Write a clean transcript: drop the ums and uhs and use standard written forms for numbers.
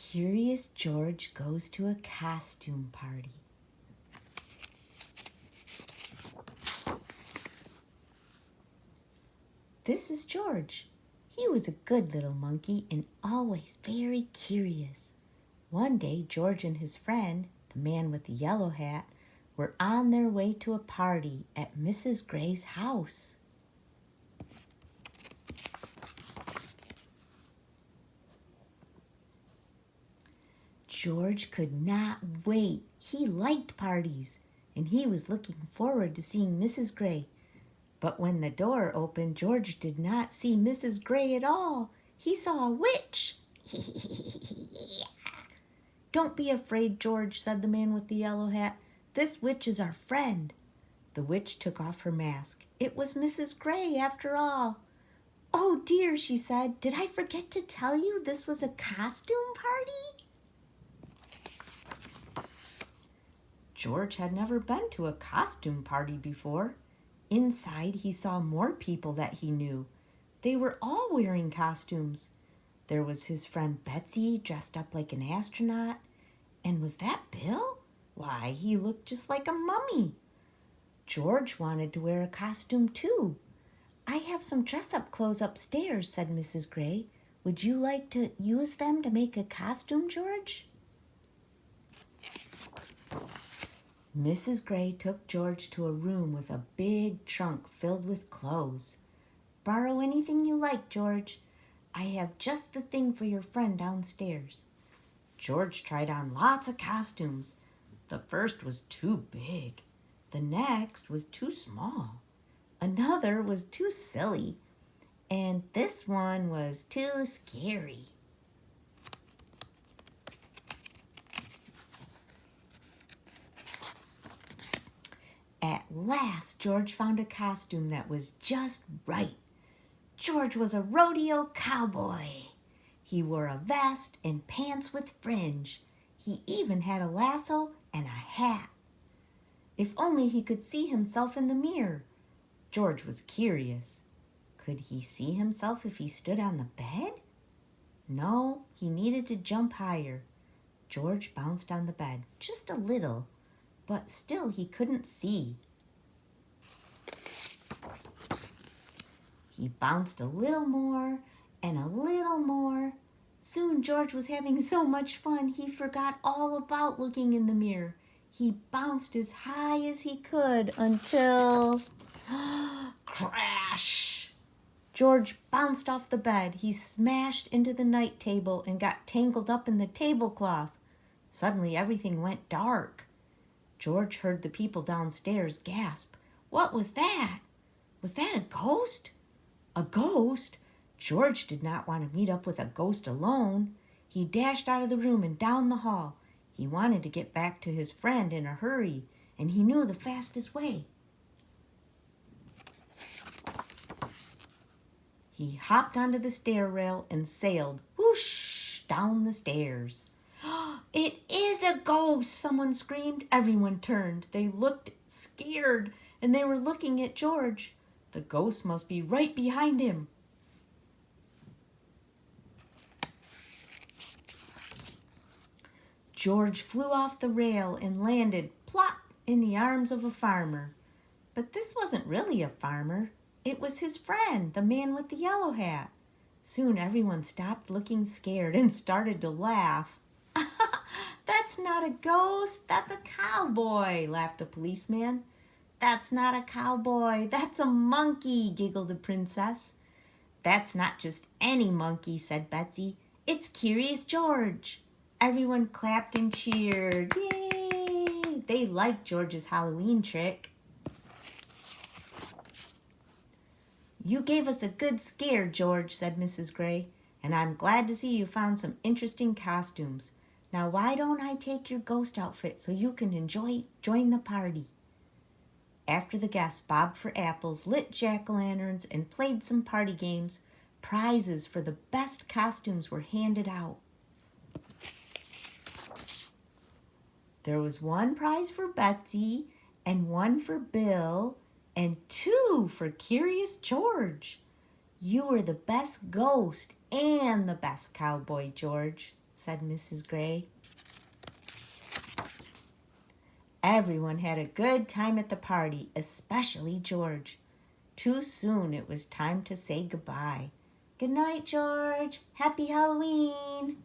Curious George goes to a costume party. This is George. He was a good little monkey and always very curious. One day, George and his friend, the man with the yellow hat, were on their way to a party at Mrs. Gray's house. George could not wait. He liked parties, and he was looking forward to seeing Mrs. Gray. But when the door opened, George did not see Mrs. Gray at all. He saw a witch. Don't be afraid, George, said the man with the yellow hat. This witch is our friend. The witch took off her mask. It was Mrs. Gray after all. Oh dear, she said, did I forget to tell you this was a costume party? George had never been to a costume party before. Inside, he saw more people that he knew. They were all wearing costumes. There was his friend Betsy, dressed up like an astronaut. And was that Bill? Why, he looked just like a mummy. George wanted to wear a costume too. I have some dress-up clothes upstairs, said Mrs. Gray. Would you like to use them to make a costume, George? Mrs. Gray took George to a room with a big trunk filled with clothes. Borrow anything you like, George. I have just the thing for your friend downstairs. George tried on lots of costumes. The first was too big. The next was too small. Another was too silly. And this one was too scary. At last, George found a costume that was just right. George was a rodeo cowboy. He wore a vest and pants with fringe. He even had a lasso and a hat. If only he could see himself in the mirror. George was curious. Could he see himself if he stood on the bed? No, he needed to jump higher. George bounced on the bed, just a little, but still he couldn't see. He bounced a little more and a little more. Soon George was having so much fun he forgot all about looking in the mirror. He bounced as high as he could until... Crash! George bounced off the bed. He smashed into the night table and got tangled up in the tablecloth. Suddenly everything went dark. George heard the people downstairs gasp. What was that? Was that a ghost? A ghost? George did not want to meet up with a ghost alone. He dashed out of the room and down the hall. He wanted to get back to his friend in a hurry, and he knew the fastest way. He hopped onto the stair rail and sailed, whoosh, down the stairs. It is a ghost, someone screamed. Everyone turned. They looked scared, and they were looking at George. The ghost must be right behind him. George flew off the rail and landed plop in the arms of a farmer. But this wasn't really a farmer. It was his friend, the man with the yellow hat. Soon everyone stopped looking scared and started to laugh. That's not a ghost, that's a cowboy, laughed a policeman. That's not a cowboy, that's a monkey, giggled the princess. That's not just any monkey, said Betsy. It's Curious George. Everyone clapped and cheered. Yay! They liked George's Halloween trick. You gave us a good scare, George, said Mrs. Gray, and I'm glad to see you found some interesting costumes. Now why don't I take your ghost outfit so you can join the party? After the guests bobbed for apples, lit jack-o'-lanterns, and played some party games, prizes for the best costumes were handed out. There was one prize for Betsy, and one for Bill, and two for Curious George. You were the best ghost and the best cowboy, George, said Mrs. Gray. Everyone had a good time at the party, especially George. Too soon it was time to say goodbye. Good night, George. Happy Halloween.